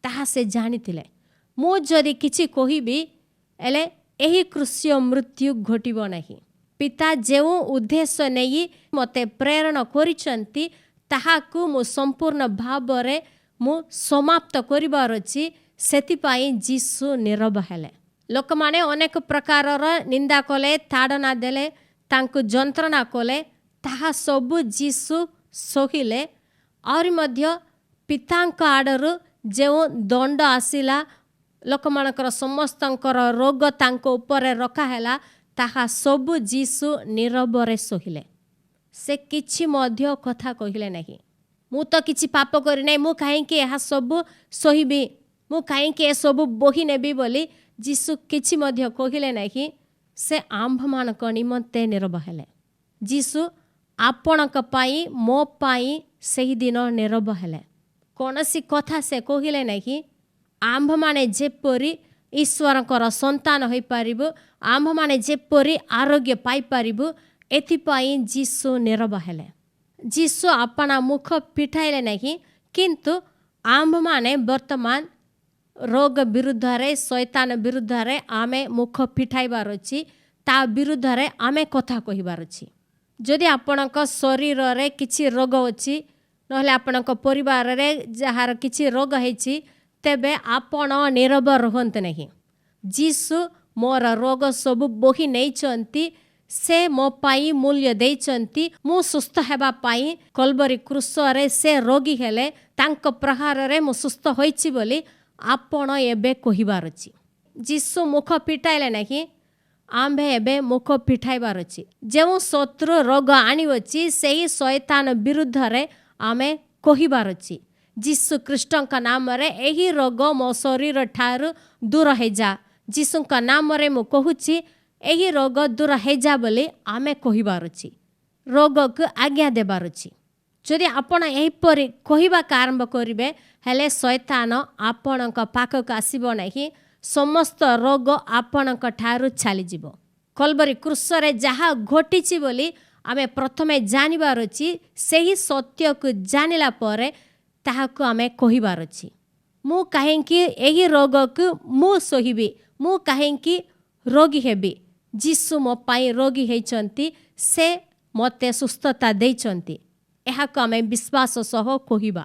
Speaker 1: ताहा से जानितिले मु जदि किछि कहिबी एले एही क्रूसीय मृत्यु घटिबो नहीं। पिता जेउ उद्देश्य नेई मते प्रेरण करिसंती ताहाकु मु संपूर्ण भावरे मु समाप्त करिबार अछि। सेतिपाई जीसु नीरव हेले। लोक माने अनेक प्रकारर निंदा कले ताड़ना देले तांकु जंत्रणा कले ताहा सबु जीसु सहिले। और मध्य पितांक आडरु जेउ दंड आसिला लोक मानकर समस्तंकर रोग तांको उपरे रखा हैला ताहा सबु जीसु नीरवरे सहिले। से किछि मध्य कथा कहिले नहीं। मु तो किछि पाप करि नै मु काहेकि एहा सबु सहिबी मु काहेकि ए सबु बोही नेबी बोली जीसु किछि मध्य कहिले नहीं। से आम्भमानक निमंते नीरव हेले। जीसु आपणक पाई मो पाई सेही दिन नीरव हेले। कौनसी कथा से कहिले नहीं। आम्भमाने जेपरि ईश्वरंकर संतान होई पारिबु आम्भमाने जेपरि आरोग्य पाई पारिबु एथिपाई जीसु नीरव हेले। जीसु अपना मुख पिठाइले नहीं। किंतु आम्भमाने वर्तमान रोग विरुद्ध रे शैतान विरुद्ध रे आमे मुख पिठाइबार अछि। ता विरुद्ध रे आमे कथा कहिबार अछि। जदि आपणक शरीर रे किछि रोग अछि नहले आपणक परिवार रे जहार किछि रोग हेछि तेबे आपण नीरव रहंत नहीं। जीसु मोर रोग सब बोही नैचंती। से मो पाई मूल्य देइचंती। मु सुस्थ हेबा पाई कलवरी क्रूस रे से रोगी हेले तांक प्रहार रे मु सुस्थ होइछि बोली आपण एबे कहिबार अछि। जीसु मुख पिटाइले नहीं। आम्भे एबे मुख पिठाइबार अछि। जेउ शत्रु रोग आनिवछि सेही शैतान विरुद्ध रे आमे कहिबार अछि। ଯୀଶୁ ଖ୍ରୀଷ୍ଟଙ୍କ ନାମରେ ଏହି ରୋଗ ମୋ ଶରୀର ଠାରୁ ଦୂର ହେଇଯା। ଯୀଶୁଙ୍କ ନାମରେ ମୁଁ କହୁଛି ଏହି ରୋଗ ଦୂର ହେଇଯା ବୋଲି ଆମେ କହିବାରୁଛି, ରୋଗକୁ ଆଜ୍ଞା ଦେବାରୁଛି। ଯଦି ଆପଣ ଏହିପରି କହିବାକୁ ଆରମ୍ଭ କରିବେ ହେଲେ ଶୈତାନ ଆପଣଙ୍କ ପାଖକୁ ଆସିବ ନାହିଁ, ସମସ୍ତ ରୋଗ ଆପଣଙ୍କ ଠାରୁ ଚାଲିଯିବ। କଲବରୀ କ୍ରୁଶରେ ଯାହା ଘଟିଛି ବୋଲି ଆମେ ପ୍ରଥମେ ଜାଣିବାର ଅଛି, ସେହି ସତ୍ୟକୁ ଜାଣିଲା ପରେ ତାହାକୁ ଆମେ କହିବାର ଅଛି। ମୁଁ କାହିଁକି ଏହି ରୋଗକୁ ମୁଁ ସହିବି, ମୁଁ କାହିଁକି ରୋଗୀ ହେବି? ଯୀଶୁ ମୋ ପାଇଁ ରୋଗୀ ହେଇଛନ୍ତି, ସେ ମୋତେ ସୁସ୍ଥତା ଦେଇଛନ୍ତି। ଏହାକୁ ଆମେ ବିଶ୍ୱାସ ସହ କହିବା।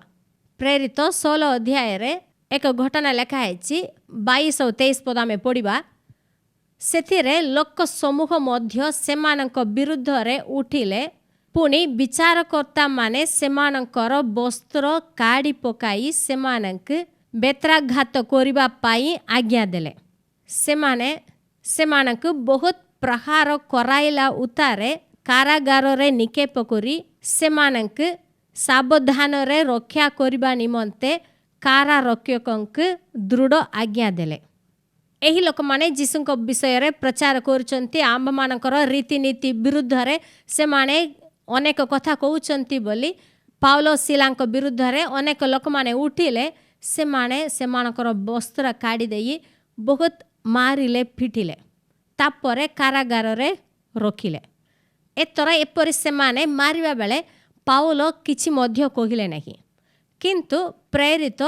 Speaker 1: ପ୍ରେରିତ 16 ଅଧ୍ୟାୟରେ ଏକ ଘଟଣା ଲେଖା ହେଇଛି, 22 ଆଉ 23 ପଦ ଆମେ ପଢ଼ିବା। ସେଥିରେ ଲୋକ ସମୂହ ମଧ୍ୟ ସେମାନଙ୍କ ବିରୁଦ୍ଧରେ ଉଠିଲେ। ପୁଣି ବିଚାରକର୍ତ୍ତାମାନେ ସେମାନଙ୍କର ବସ୍ତ୍ର କାଢ଼ି ପକାଇ ସେମାନଙ୍କୁ ବେତ୍ରାଘାତ କରିବା ପାଇଁ ଆଜ୍ଞା ଦେଲେ। ସେମାନେ ସେମାନଙ୍କୁ ବହୁତ ପ୍ରହାର କରାଇଲା ଉତ୍ତାରେ କାରାଗାରରେ ନିକ୍ଷେପ କରି ସେମାନଙ୍କୁ ସାବଧାନରେ ରକ୍ଷା କରିବା ନିମନ୍ତେ କାରାରକ୍ଷକଙ୍କୁ ଦୃଢ଼ ଆଜ୍ଞା ଦେଲେ। ଏହି ଲୋକମାନେ ଯୀଶୁଙ୍କ ବିଷୟରେ ପ୍ରଚାର କରୁଛନ୍ତି, ଆମ୍ଭମାନଙ୍କର ରୀତିନୀତି ବିରୁଦ୍ଧରେ ସେମାନେ ଅନେକ କଥା କହୁଛନ୍ତି ବୋଲି ପାଉଲ ସିଲାଙ୍କ ବିରୁଦ୍ଧରେ ଅନେକ ଲୋକମାନେ ଉଠିଲେ। ସେମାନେ ସେମାନଙ୍କର ବସ୍ତ୍ର କାଢ଼ି ଦେଇ ବହୁତ ମାରିଲେ, ପିଟିଲେ, ତାପରେ କାରାଗାରରେ ରଖିଲେ। ଏଥର ଏପରି ସେମାନେ ମାରିବା ବେଳେ ପାଉଲ କିଛି ମଧ୍ୟ କହିଲେ ନାହିଁ। କିନ୍ତୁ ପ୍ରେରିତ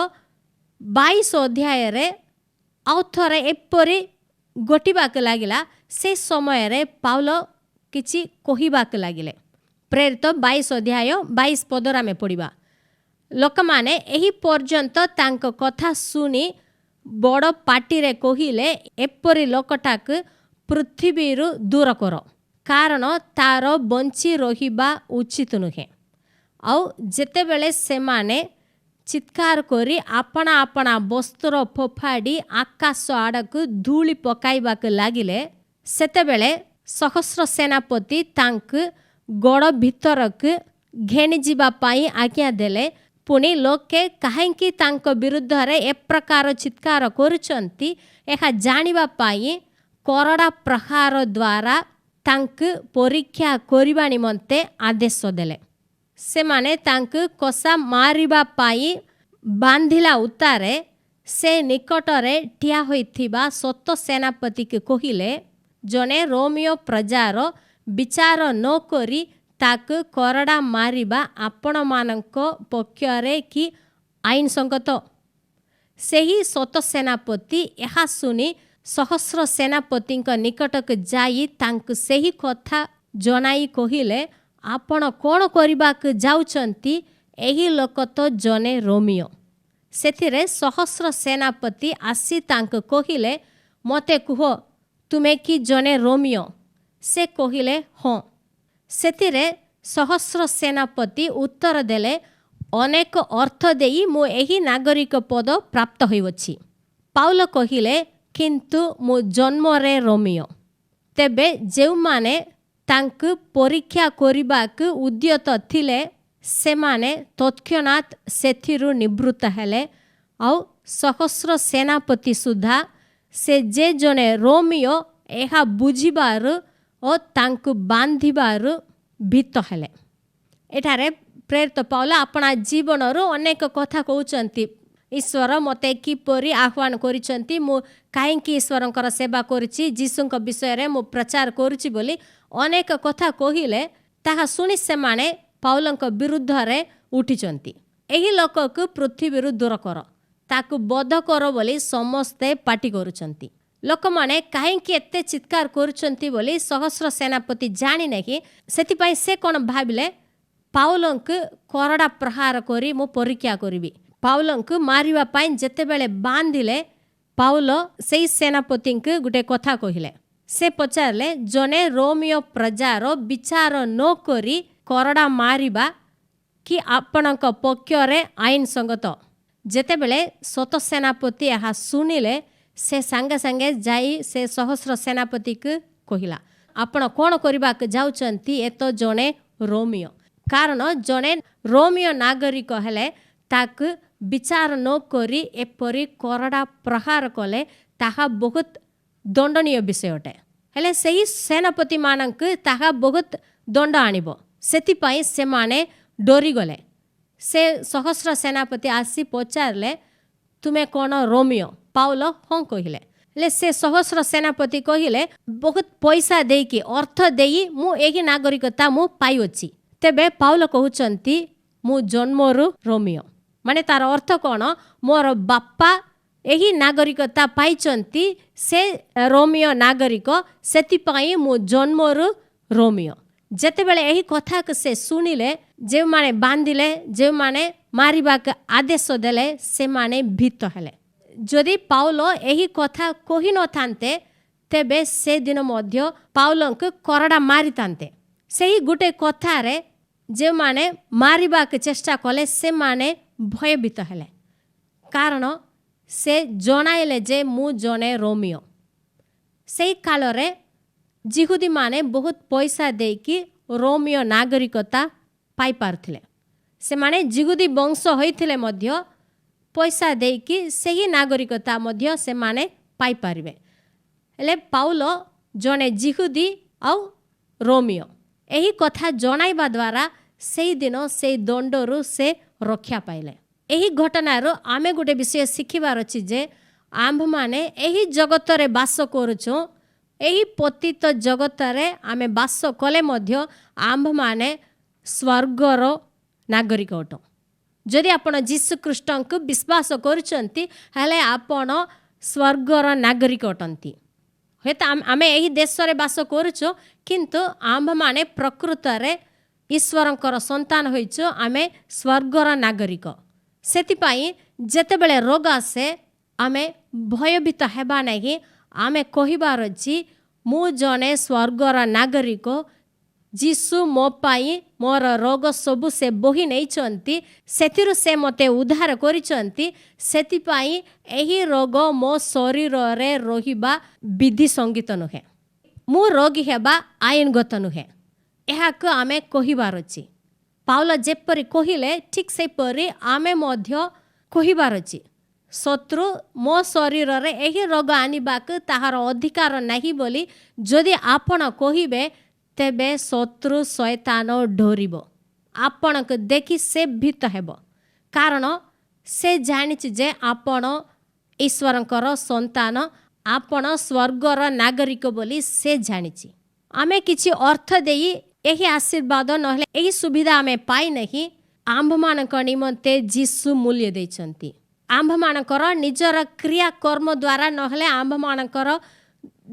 Speaker 1: 22 ଅଧ୍ୟାୟରେ ଆଉ ଥରେ ଏପରି ଘଟିବାକୁ ଲାଗିଲା। ସେ ସମୟରେ ପାଉଲ କିଛି କହିବାକୁ ଲାଗିଲେ। ପ୍ରେରିତ 22 ଅଧ୍ୟାୟ 22 ପଦରେ ଆମେ ପଢ଼ିବା। ଲୋକମାନେ ଏହି ପର୍ଯ୍ୟନ୍ତ ତାଙ୍କ କଥା ଶୁଣି ବଡ଼ ପାଟିରେ କହିଲେ, ଏପରି ଲୋକଟାକୁ ପୃଥିବୀରୁ ଦୂର କର, କାରଣ ତାର ବଞ୍ଚି ରହିବା ଉଚିତ ନୁହେଁ। ଆଉ ଯେତେବେଳେ ସେମାନେ ଚିତ୍କାର କରି ଆପଣା ଆପଣା ବସ୍ତ୍ର ଫୋପାଡ଼ି ଆକାଶ ଆଡ଼କୁ ଧୂଳି ପକାଇବାକୁ ଲାଗିଲେ, ସେତେବେଳେ ସହସ୍ର ସେନାପତି ତାଙ୍କୁ ଗଡ଼ ଭିତରକୁ ଘେନିଯିବା ପାଇଁ ଆଜ୍ଞା ଦେଲେ। ପୁଣି ଲୋକେ କାହିଁକି ତାଙ୍କ ବିରୁଦ୍ଧରେ ଏ ପ୍ରକାର ଚିତ୍କାର କରୁଛନ୍ତି, ଏହା ଜାଣିବା ପାଇଁ କରଡ଼ା ପ୍ରହାର ଦ୍ୱାରା ତାଙ୍କୁ ପରୀକ୍ଷା କରିବା ନିମନ୍ତେ ଆଦେଶ ଦେଲେ। ସେମାନେ ତାଙ୍କୁ କଷା ମାରିବା ପାଇଁ ବାନ୍ଧିଲା ଉତ୍ତାରେ ସେ ନିକଟରେ ଠିଆ ହୋଇଥିବା ସତ ସେନାପତିକୁ କହିଲେ, ଜଣେ ରୋମିଓ ପ୍ରଜାର ବିଚାର ନ କରି ତାକୁ କରଡ଼ା ମାରିବା ଆପଣମାନଙ୍କ ପକ୍ଷରେ କି ଆଇନ ସଙ୍ଗତ? ସେହି ସତ ସେନାପତି ଏହା ଶୁଣି ସହସ୍ର ସେନାପତିଙ୍କ ନିକଟକୁ ଯାଇ ତାଙ୍କୁ ସେହି କଥା ଜଣାଇ କହିଲେ, ଆପଣ କ'ଣ କରିବାକୁ ଯାଉଛନ୍ତି? ଏହି ଲୋକ ତ ଜଣେ ରୋମିଓ। ସେଥିରେ ସହସ୍ର ସେନାପତି ଆସି ତାଙ୍କୁ କହିଲେ, ମୋତେ କୁହ, ତୁମେ କି ଜଣେ ରୋମିଓ? ସେ କହିଲେ, ହଁ। ସେଥିରେ ସହସ୍ର ସେନାପତି ଉତ୍ତର ଦେଲେ, ଅନେକ ଅର୍ଥ ଦେଇ ମୁଁ ଏହି ନାଗରିକ ପଦ ପ୍ରାପ୍ତ ହୋଇଅଛି। ପାଉଲ କହିଲେ, କିନ୍ତୁ ମୁଁ ଜନ୍ମରେ ରୋମିଓ। ତେବେ ଯେଉଁମାନେ ତାଙ୍କୁ ପରୀକ୍ଷା କରିବାକୁ ଉଦ୍ୟତ ଥିଲେ ସେମାନେ ତତ୍କ୍ଷଣାତ୍ ସେଥିରୁ ନିବୃତ୍ତ ହେଲେ। ଆଉ ସହସ୍ର ସେନାପତି ସୁଦ୍ଧା ସେ ଯେ ଜଣେ ରୋମିଓ ଏହା ବୁଝିବାରୁ ଓ ତାଙ୍କୁ ବାନ୍ଧିବାରୁ ଭୀତ ହେଲେ। ଏଠାରେ ପ୍ରେରିତ ପାଉଲ ଆପଣା ଜୀବନରୁ ଅନେକ କଥା କହୁଛନ୍ତି। ଈଶ୍ୱର ମୋତେ କିପରି ଆହ୍ୱାନ କରିଛନ୍ତି, ମୁଁ କାହିଁକି ଈଶ୍ୱରଙ୍କର ସେବା କରୁଛି, ଯୀଶୁଙ୍କ ବିଷୟରେ ମୁଁ ପ୍ରଚାର କରୁଛି ବୋଲି ଅନେକ କଥା କହିଲେ। ତାହା ଶୁଣି ସେମାନେ ପାଉଲଙ୍କ ବିରୁଦ୍ଧରେ ଉଠିଛନ୍ତି। ଏହି ଲୋକକୁ ପୃଥିବୀରୁ ଦୂର କର, ତାକୁ ବଧ କର ବୋଲି ସମସ୍ତେ ପାଟି କରୁଛନ୍ତି। ଲୋକମାନେ କାହିଁକି ଏତେ ଚିତ୍କାର କରୁଛନ୍ତି ବୋଲି ସହସ୍ର ସେନାପତି ଜାଣି ନାହିଁ। ସେଥିପାଇଁ ସେ କ'ଣ ଭାବିଲେ, ପାଉଲଙ୍କୁ କରଡ଼ା ପ୍ରହାର କରି ମୁଁ ପରୀକ୍ଷା କରିବି। ପାଉଲଙ୍କୁ ମାରିବା ପାଇଁ ଯେତେବେଳେ ବାନ୍ଧିଲେ, ପାଉଲ ସେହି ସେନାପତିଙ୍କୁ ଗୋଟେ କଥା କହିଲେ। ସେ ପଚାରିଲେ, ଜଣେ ରୋମିଓ ପ୍ରଜାର ବିଚାର ନ କରି କରଡ଼ା ମାରିବା କି ଆପଣଙ୍କ ପକ୍ଷରେ ଆଇନ ସଙ୍ଗତ? ଯେତେବେଳେ ସତ ସେନାପତି ଏହା ଶୁଣିଲେ, ସେ ସାଙ୍ଗେ ସାଙ୍ଗେ ଯାଇ ସେ ସହସ୍ର ସେନାପତିକୁ କହିଲା, ଆପଣ କ'ଣ କରିବାକୁ ଯାଉଛନ୍ତି? ଏ ତ ଜଣେ ରୋମିଓ। କାରଣ ଜଣେ ରୋମିଓ ନାଗରିକ ହେଲେ ତାକୁ विचार न करी एपरी करड़ा प्रहार कले ताहा बहुत दंडनीय विषय अटे हेले सही सेनापति मानक ताहा बहुत दंड आनिबो सेतिपाई से माने डरी गले से सहस्र सेनापति आसी पचारले तुमे कौन रोमियो पाउलो हाँ कहले ले से सहस्र सेनापति कहले बहुत पैसा देकी अर्थ देई मु एही नागरिकता मु पाई अछि तेबे पाउलो कहउचंती मु जन्मरु रोमियो माने तार अर्थ कौन मोर बापा एही नागरिकता पाइचंती से रोमियो नागरिक सेतिपाई मु जन्मरु रोमियो जेतेबेले एही कथा के से सुनिले जे माने बांधिले जे माने मारिबा के आदेश देले से माने भीत हेले जदि पाउलो एही कथा कहि न थान्ते तेबे से दिन मध्य पाउलोंक करड़ा मारि थान्ते सेही गुटे कथा रे जे माने मारिबा के चेष्टा कले से माने भयभीत हेले कारण से जणाइले जे मु जने रोमियो सेही काल रे जिहुदी माने बहुत पैसा देकी रोमियो नागरिकता पाई पारुथिले से माने जिहुदी वंश होइथिले मध्य पैसा देकी सेही नागरिकता मध्य से माने पाई पारिबे हेले पाउलो जने जिहुदी आउ रोमियो एही कथा जणाइबा द्वारा सेही दिन सेही दंडरू से रक्षा पाइले एही घटनारो आमे गोटे विषय शिखिबार अछि जे आम्भ माने एही जगत रे बास करूछो एही पतित जगत रे आमे बास कले मध्य आम्भ माने स्वर्गर नागरिक अटो जदि आपण जीशु ख्रीष्टंक विश्वास करूछंती हेले आपण स्वर्गर नागरिक अटंती हेत आमे एही देश रे बास करूछो किंतु आम्भ माने प्रकृत रे ईश्वरंकर संतान होइछो आमे स्वर्गर नागरिक सेतिपाई जेतेबेले रोग आसे आमे भयभीत हेबा नाही आमे कहिबार अछि मु जने स्वर्गर नागरिक जीशु मो पाई मोर रोग सबु से बोही नैचंती सेतिरु से मते उद्धार करिचंती सेतिपाई एही रोग मो शरीर रे रहिबा विधि संगीत नुहे मु रोगी हेबा आईनगत नुहे एहाक आमे कहिबार अछि पाउलो जेपरि कहिले ठीक सेपरि आमे मध्य कहिबार अछि शत्रु मो शरीर रे एही रोग आनिबाक ताहार अधिकार नाही बोली जदि आपण कहिबे तेबे शत्रु शैतान डोरिबो आपणक देखि से भीत हेबो कारण से जानिछि जे आपण ईश्वरंकर संतान आपण स्वर्गर नागरिक बोली से जानिछि आमे किछि अर्थ देई एही आशीर्वाद नहले एही सुविधा आमे पाई नहीं आम्भ मानक निमंते जीशु मूल्य दैछंती आम्भ मानकर निजर क्रिया कर्म द्वारा नहले आम्भ मानकर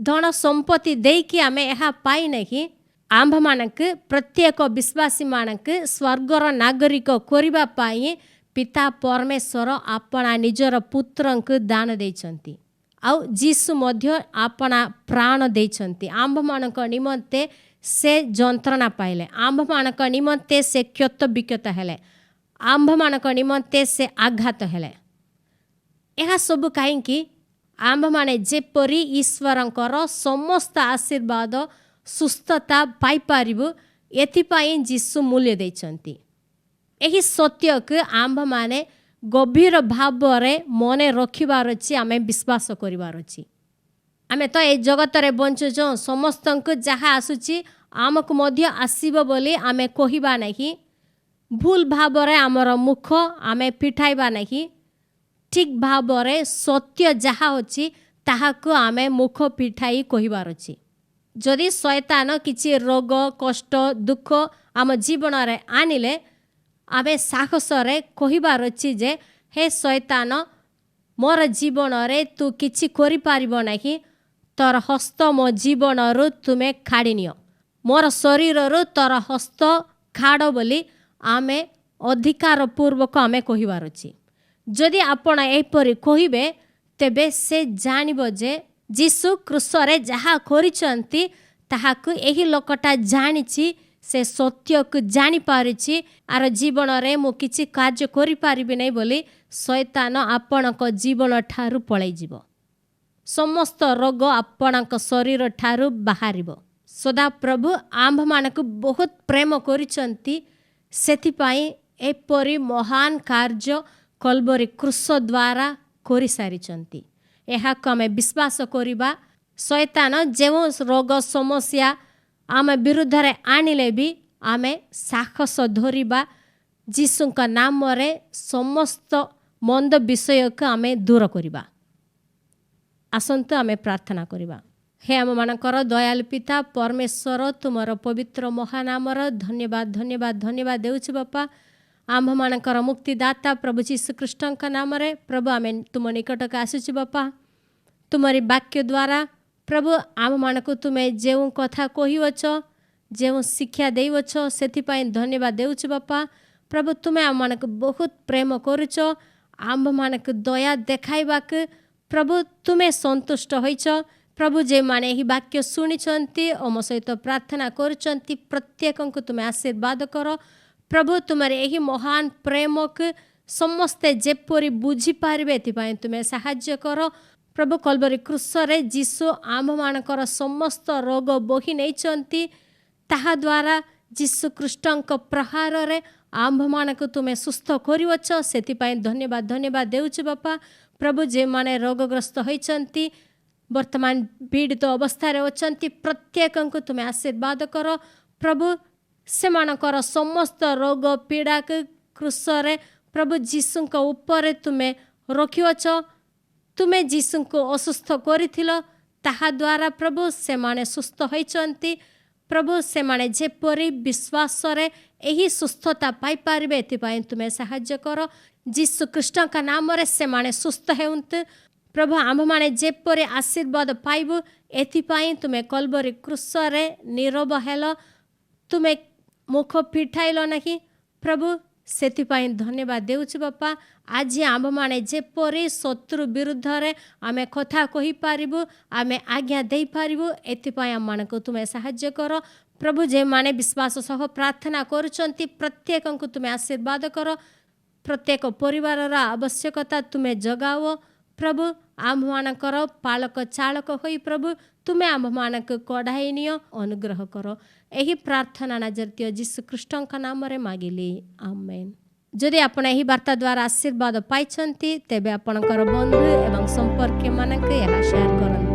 Speaker 1: धन संपत्ति देकी आमे एहा पाई नहीं आम्भ मानक प्रत्येक विश्वासी मानक स्वर्गर नागरिक करिबा पाई पिता परमेश्वर आपणा निजर पुत्रंक दान दैछंती आउ जीशु मध्य आपणा प्राण दैछंती आम्भ मानक निमंते से जंत्रणा पाइले आम्भ मानक निमंते से क्षत विक्षत हेले आम्भ मानक निमंते से आघात हेले एहा सब काईकि आम्भ माने जेपरि ईश्वरंकर समस्त आशीर्वाद सुस्थता पाई पारिबु एथिपाई जीशु मूल्य दैछंती एही सत्य के आम्भ माने गभीर भाव रे मने रखिबार अछि आमे विश्वास करिबार अछि आमे तो ए जगत रे बंचुछो समस्तंक जहा आसुची आमक मध्य आसीबो बोली आमे कहिबा नाही भूल भाव रे हमर मुख आमे पिठाइबा नाही ठीक भाव रे सत्य जहा होची ताहाको आमे मुख पिठाई कहिबार अछि जदि शैतान किछि रोग कष्ट दुख आम जीवन रे आनिले आमे साहस रे कहिबार अछि जे हे शैतान मोर जीवन रे तू किछि करि पारिबो नाही तोर हस्त मो जीवन रु तुमे खाड़ी नियो मोर शरीर रु तोर हस्त खाड़ बोली आमे अधिकार पूर्वक आमे कहिबार अछि जदि आपण एपरि कहिबे तेबे से जानिबो जे जीशु क्रूसरे जहा करिसंती ताहाकु एही लोकटा जानिछि से सत्य को जानि पारिछि आर जीवन रे मु किछि कार्य करि पारिबि नै बोली शैतान आपणक जीवन ठारू पळै जिवो समस्त रोग आपणक शरीर ठारू बाहरिबो सदा प्रभु आम्भ मानक बहुत प्रेम करिसंती सेथिपाई एपरि महान कार्य କଲବରୀ କ୍ରୁଶ ଦ୍ୱାରା କରିସାରିଛନ୍ତି। ଏହାକୁ ଆମେ ବିଶ୍ୱାସ କରିବା। ଶୈତାନ ଯେଉଁ ରୋଗ ସମସ୍ୟା ଆମ ବିରୁଦ୍ଧରେ ଆଣିଲେ ବି ଆମେ ସାହସ ଧରିବା। ଯୀଶୁଙ୍କ ନାମରେ ସମସ୍ତ ମନ୍ଦ ବିଷୟକୁ ଆମେ ଦୂର କରିବା। ଆସନ୍ତୁ ଆମେ ପ୍ରାର୍ଥନା କରିବା। ହେ ଆମମାନଙ୍କର ଦୟାଳୁ ପିତା ପରମେଶ୍ୱର, ତୁମର ପବିତ୍ର ମହାନାମର ଧନ୍ୟବାଦ ଧନ୍ୟବାଦ ଧନ୍ୟବାଦ ଦେଉଛି ବାପା। ଆମ୍ଭମାନଙ୍କର ମୁକ୍ତିଦାତା ପ୍ରଭୁ ଯୀଶୁଖ୍ରୀଷ୍ଟଙ୍କ ନାମରେ ପ୍ରଭୁ ଆମେ ତୁମ ନିକଟକୁ ଆସୁଛୁ ବାପା। ତୁମରି ବାକ୍ୟ ଦ୍ୱାରା ପ୍ରଭୁ ଆମମାନଙ୍କୁ ତୁମେ ଯେଉଁ କଥା କହିଅଛ, ଯେଉଁ ଶିକ୍ଷା ଦେଇଅଛ, ସେଥିପାଇଁ ଧନ୍ୟବାଦ ଦେଉଛୁ ବାପା। ପ୍ରଭୁ ତୁମେ ଆମମାନଙ୍କୁ ବହୁତ ପ୍ରେମ କରୁଛ। ଆମ୍ଭମାନଙ୍କୁ ଦୟା ଦେଖାଇବାକୁ ପ୍ରଭୁ ତୁମେ ସନ୍ତୁଷ୍ଟ ହୋଇଛ। ପ୍ରଭୁ ଯେଉଁମାନେ ଏହି ବାକ୍ୟ ଶୁଣିଛନ୍ତି ଓ ମୋ ସହିତ ପ୍ରାର୍ଥନା କରୁଛନ୍ତି, ପ୍ରତ୍ୟେକଙ୍କୁ ତୁମେ ଆଶୀର୍ବାଦ କର। ପ୍ରଭୁ ତୁମର ଏହି ମହାନ ପ୍ରେମକୁ ସମସ୍ତେ ଯେପରି ବୁଝିପାରିବେ ଏଥିପାଇଁ ତୁମେ ସାହାଯ୍ୟ କର। ପ୍ରଭୁ କଲବରୀ କ୍ରୁଶରେ ଯୀଶୁ ଆମ୍ଭମାନଙ୍କର ସମସ୍ତ ରୋଗ ବୋହି ନେଇଛନ୍ତି। ତାହାଦ୍ୱାରା ଯୀଶୁଖ୍ରୀଷ୍ଟଙ୍କ ପ୍ରହାରରେ ଆମ୍ଭମାନଙ୍କୁ ତୁମେ ସୁସ୍ଥ କରିଅଛ, ସେଥିପାଇଁ ଧନ୍ୟବାଦ ଧନ୍ୟବାଦ ଦେଉଛୁ ବାପା। ପ୍ରଭୁ ଯେଉଁମାନେ ରୋଗଗ୍ରସ୍ତ ହୋଇଛନ୍ତି, ବର୍ତ୍ତମାନ ପୀଡ଼ିତ ଅବସ୍ଥାରେ ଅଛନ୍ତି, ପ୍ରତ୍ୟେକଙ୍କୁ ତୁମେ ଆଶୀର୍ବାଦ କର। ପ୍ରଭୁ ସେମାନଙ୍କର ସମସ୍ତ ରୋଗ ପୀଡ଼ାକୁ କ୍ରୁଶରେ ପ୍ରଭୁ ଯୀଶୁଙ୍କ ଉପରେ ତୁମେ ରଖିଅଛ। ତୁମେ ଯୀଶୁଙ୍କୁ ଅସୁସ୍ଥ କରିଥିଲ, ତାହାଦ୍ୱାରା ପ୍ରଭୁ ସେମାନେ ସୁସ୍ଥ ହୋଇଛନ୍ତି। ପ୍ରଭୁ ସେମାନେ ଯେପରି ବିଶ୍ୱାସରେ ଏହି ସୁସ୍ଥତା ପାଇପାରିବେ ଏଥିପାଇଁ ତୁମେ ସାହାଯ୍ୟ କର। ଯୀଶୁଖ୍ରୀଷ୍ଟଙ୍କ ନାମରେ ସେମାନେ ସୁସ୍ଥ ହେଉନ୍ତୁ। ପ୍ରଭୁ ଆମ୍ଭମାନେ ଯେପରି ଆଶୀର୍ବାଦ ପାଇବୁ ଏଥିପାଇଁ ତୁମେ କଲବରୀ କ୍ରୁଶରେ ନୀରବ ହେଲ, ତୁମେ ମୁଖ ଫିଟାଇଲ ନାହିଁ। ପ୍ରଭୁ ସେଥିପାଇଁ ଧନ୍ୟବାଦ ଦେଉଛୁ ବାପା। ଆଜି ଆମ୍ଭମାନେ ଯେପରି ଶତ୍ରୁ ବିରୁଦ୍ଧରେ ଆମେ କଥା କହିପାରିବୁ, ଆମେ ଆଜ୍ଞା ଦେଇପାରିବୁ, ଏଥିପାଇଁ ଆମମାନଙ୍କୁ ତୁମେ ସାହାଯ୍ୟ କର। ପ୍ରଭୁ ଯେଉଁମାନେ ବିଶ୍ୱାସ ସହ ପ୍ରାର୍ଥନା କରୁଛନ୍ତି, ପ୍ରତ୍ୟେକଙ୍କୁ ତୁମେ ଆଶୀର୍ବାଦ କର। ପ୍ରତ୍ୟେକ ପରିବାରର ଆବଶ୍ୟକତା ତୁମେ ଜଗାଅ। ପ୍ରଭୁ ଆମ୍ଭମାନଙ୍କର ପାଳକ ଚାଳକ ହୋଇ ପ୍ରଭୁ ତୁମେ ଆମ୍ଭମାନଙ୍କୁ କଢ଼ାଇ ନିଅ, ଅନୁଗ୍ରହ କର। ଏହି ପ୍ରାର୍ଥନା ନାଜରୀୟ ଯୀଶୁଖ୍ରୀଷ୍ଟଙ୍କ ନାମରେ ମାଗିଲି, ଆମେନ୍। ଯଦି ଆପଣ ଏହି ବାର୍ତ୍ତା ଦ୍ୱାରା ଆଶୀର୍ବାଦ ପାଇଛନ୍ତି, ତେବେ ଆପଣଙ୍କର ବନ୍ଧୁ ଏବଂ ସମ୍ପର୍କୀୟମାନଙ୍କୁ ଏହା ସେୟାର କରନ୍ତୁ।